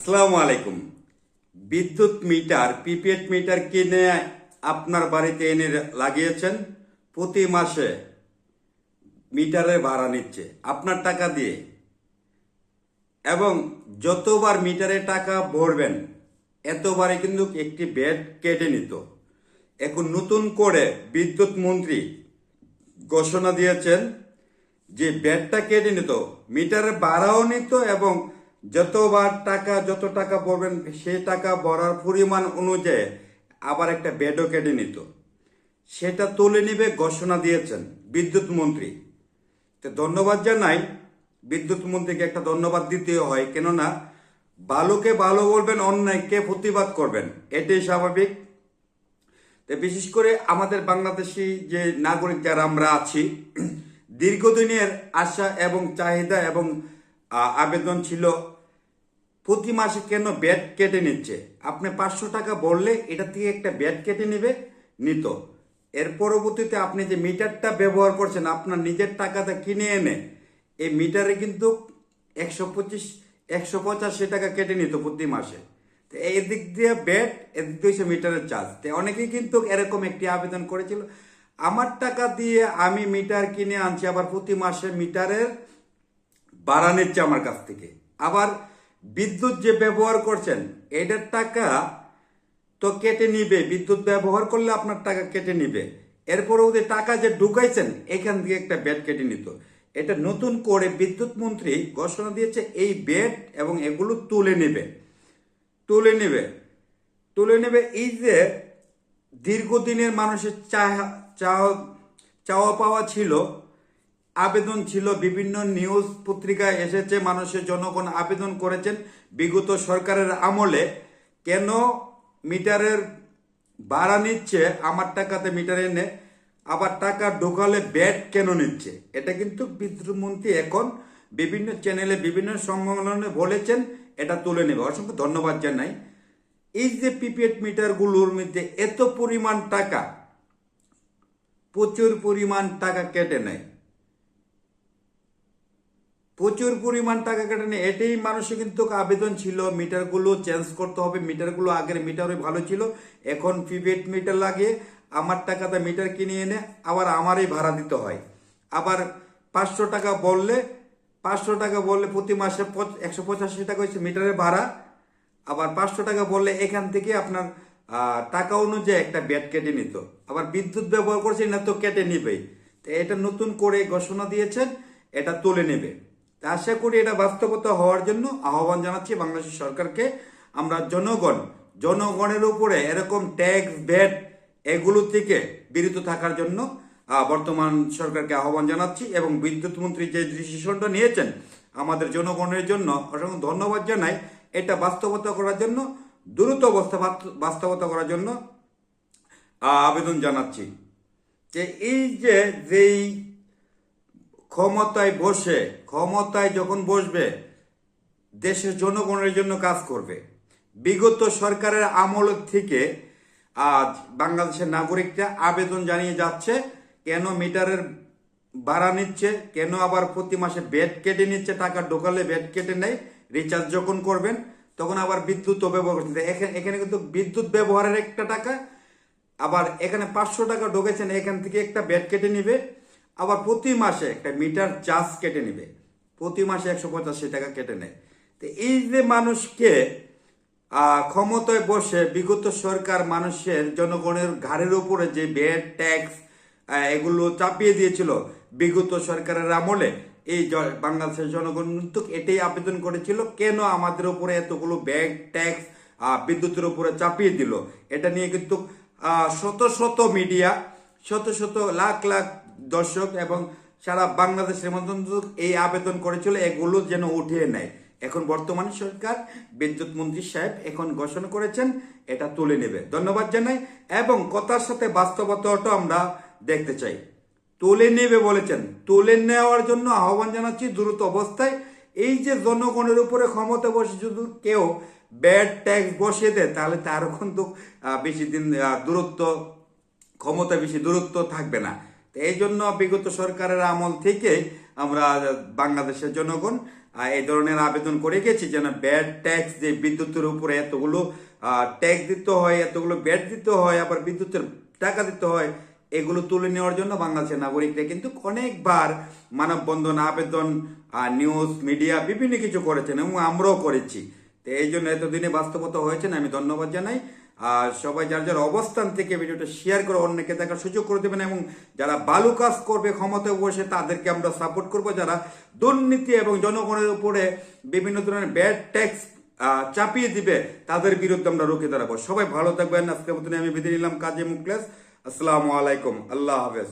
আসসালামু আলাইকুম। বিদ্যুৎ মিটার প্রিপেড মিটার কিনে আপনার বাড়িতে এনে লাগিয়েছেন, প্রতি মাসে মিটারে ভাড়া নিচ্ছে আপনার টাকা দিয়ে, এবং যতবার মিটারে টাকা ভরবেন এতবারে কিন্তু একটি ভ্যাট কেটে নিত। এখন নতুন করে বিদ্যুৎ মন্ত্রী ঘোষণা দিয়েছেন যে ভ্যাটটা কেটে নিত, মিটারে ভাড়াও নিত, এবং যত টাকা ভরবেন সেই টাকা ভরার পরিমাণ অনুযায়ী আবার একটা ভ্যাটও কেটে নিত। সেটা তুলে নিবে ঘোষণা দিয়েছেন বিদ্যুৎ মন্ত্রী। তো ধন্যবাদ জানাই বিদ্যুৎ মন্ত্রীকে, একটা ধন্যবাদ দিতে হয়, কেননা ভালোকে ভালো বলবেন, অন্যায়কে প্রতিবাদ করবেন, এটাই স্বাভাবিক। তো বিশেষ করে আমাদের বাংলাদেশি যে নাগরিক যারা আমরা আছি, দীর্ঘদিনের আশা এবং চাহিদা এবং আবেদন ছিল প্রতি মাসে কেন ভ্যাট কেটে নিচ্ছে। আপনি 500 টাকা বললে এটা থেকে একটা ভ্যাট কেটে নিত। এর পরবর্তীতে আপনি যে মিটারটা ব্যবহার করছেন আপনার নিজের টাকাতে কিনে এনে, এই মিটারে কিন্তু 185 টাকা কেটে নিত প্রতি মাসে। তো এই দিক দিয়ে ভ্যাট, এদিক দিয়ে মিটারের চার্জ। তো অনেকেই কিন্তু এরকম একটি আবেদন করেছিল, আমার টাকা দিয়ে আমি মিটার কিনে আনছি, আবার প্রতি মাসে মিটারের ভাড়া নিচ্ছে আমার কাছ থেকে। আবার বিদ্যুৎ যে ব্যবহার করছেন এটার টাকা তো কেটে নিবে, বিদ্যুৎ ব্যবহার করলে আপনার টাকা কেটে নিবে। এরপরে ওদের টাকা যে ঢুকাইছেন এখান থেকে একটা ভ্যাট কেটে নিত। এটা নতুন করে বিদ্যুৎ মন্ত্রী ঘোষণা দিয়েছে, এই ভ্যাট এবং এগুলো তুলে নেবে। এই যে দীর্ঘদিনের মানুষের চাওয়া পাওয়া ছিল, আবেদন ছিল, বিভিন্ন নিউজ পত্রিকায় এসেছে, মানুষের জনগণ আবেদন করেছেন বিগত সরকারের আমলে কেন মিটারের ভাড়া নিচ্ছে আমার টাকাতে মিটারে এনে, আবার টাকা ঢোকালে ভ্যাট কেন নিচ্ছে। এটা কিন্তু বিদ্যুৎ মন্ত্রী এখন বিভিন্ন চ্যানেলে বিভিন্ন সম্মেলনে বলেছেন, এটা তুলে নেবে। অসংখ্য ধন্যবাদ জানাই। এই যে প্রিপেড মিটারগুলোর মধ্যে এত পরিমাণ টাকা, প্রচুর পরিমাণ টাকা কেটে নেয়, এটাই মানুষের কিন্তু আবেদন ছিল, মিটারগুলো চেঞ্জ করতে হবে। মিটারগুলো আগের মিটারে ভালো ছিল, এখন প্রিপেড মিটার লাগিয়ে আমার টাকাতে মিটার কিনে এনে আবার আমারই ভাড়া দিতে হয়। আবার 500 টাকা বললে প্রতি মাসে 185 টাকা হচ্ছে মিটারের ভাড়া। আবার 500 টাকা বললে এখান থেকে আপনার টাকা অনুযায়ী একটা ভ্যাট কেটে নিত। আবার বিদ্যুৎ ব্যবহার করছে না তো কেটে নিবেই। তো এটা নতুন করে ঘোষণা দিয়েছেন, এটা তুলে নেবে। আশা করি এটা বাস্তবতা হওয়ার জন্য আহ্বান জানাচ্ছি বাংলাদেশ সরকারকে। আমরা জনগণের উপরে এরকম ট্যাক্স ভ্যাট এগুলো থেকে বিরত থাকার জন্য বর্তমান সরকারকে আহ্বান জানাচ্ছি, এবং বিদ্যুৎ মন্ত্রী যে ডিসিশনটা নিয়েছেন আমাদের জনগণের জন্য অসংখ্য ধন্যবাদ জানাই। এটা বাস্তবতা করার জন্য, দ্রুত বাস্তবতা করার জন্য আবেদন জানাচ্ছি। যে এই যেই ক্ষমতায় যখন বসবে দেশের জনগণের জন্য কাজ করবে। বিগত সরকারের আমল থেকে আজ বাংলাদেশের নাগরিকরা আবেদন জানিয়ে যাচ্ছে কেন মিটারের ভাড়া নিচ্ছে, কেন আবার প্রতি মাসে ভ্যাট কেটে নিচ্ছে, টাকা ঢোকালে ভ্যাট কেটে নেয়, রিচার্জ যখন করবেন তখন আবার বিদ্যুৎ ব্যবহার করছে। এখানে কিন্তু বিদ্যুৎ ব্যবহারের একটা টাকা, আবার এখানে 500 টাকা ঢোকেছেন, এখান থেকে একটা ভ্যাট কেটে নিবে, আবার প্রতি মাসে একটা মিটার চার্জ কেটে নিবে, প্রতি মাসে 185 টাকা কেটে নেয়। তো এই যে মানুষকে ক্ষমতায় বসে বিগত সরকার মানুষের জনগণের ঘাড়ের উপরে যে ভ্যাট ট্যাক্স এগুলো চাপিয়ে দিয়েছিল বিগত সরকারের আমলে, এই বাংলাদেশের জনগণ কিন্তু এটাই আবেদন করেছিল, কেন আমাদের উপরে এতগুলো ভ্যাট ট্যাক্স বিদ্যুতের উপরে চাপিয়ে দিল। এটা নিয়ে কিন্তু শত মিডিয়া, লাখ দর্শক এবং সারা বাংলাদেশের মধ্যে এই আবেদন করেছিল, এগুলো যেন উঠিয়ে নেয়। এখন বর্তমানে সরকার, বিদ্যুৎ মন্ত্রী সাহেব এখন ঘোষণা করেছেন এটা তুলে নেবে। ধন্যবাদ জানাই, এবং কথার সাথে বাস্তবতাটা আমরা দেখতে চাই। তুলে নেবে বলেছেন, তুলে নেওয়ার জন্য আহ্বান জানাচ্ছি দ্রুত অবস্থায়। এই যে জনগণের উপরে ক্ষমতা বসে যদি কেউ ব্যাড ট্যাক্স বসিয়ে দেয়, তাহলে তারও কিন্তু বেশি দিন ক্ষমতা বেশি দূরত্ব থাকবে না। এই জন্য বিগত সরকারের আমল থেকে আমরা বাংলাদেশের জনগণ এই ধরনের আবেদন করে গেছি যেন ব্যাড ট্যাক্স, যে বিদ্যুতের উপরে এতগুলো ট্যাক্স দিতে হয়, এতগুলো ব্যাট দিতে হয়, আবার বিদ্যুতের টাকা দিতে হয়, এগুলো তুলে নেওয়ার জন্য বাংলাদেশের নাগরিকরা কিন্তু অনেকবার মানববন্ধন, আবেদন, নিউজ মিডিয়া বিভিন্ন কিছু করেছেন এবং আমরাও করেছি। তো এই জন্য এতদিনে বাস্তবতা হয়েছে না, আমি ধন্যবাদ জানাই। আর সবাই যার যার অবস্থান থেকে ভিডিওটা শেয়ার করে অন্যকে দেখার সুযোগ করে দেবেন, এবং যারা ভালো কাজ করবে ক্ষমতায় বসে তাদেরকে আমরা সাপোর্ট করব, যারা দুর্নীতি এবং জনগণের উপরে বিভিন্ন ধরনের ব্যাড ট্যাক্স চাপিয়ে দিবে তাদের বিরুদ্ধে আমরা রুখে দাঁড়াবো। সবাই ভালো থাকবেন। আজকের মতন আমি বিদায় নিলাম, কাজী মুখলেস। আসসালামু আলাইকুম, আল্লাহ হাফেজ।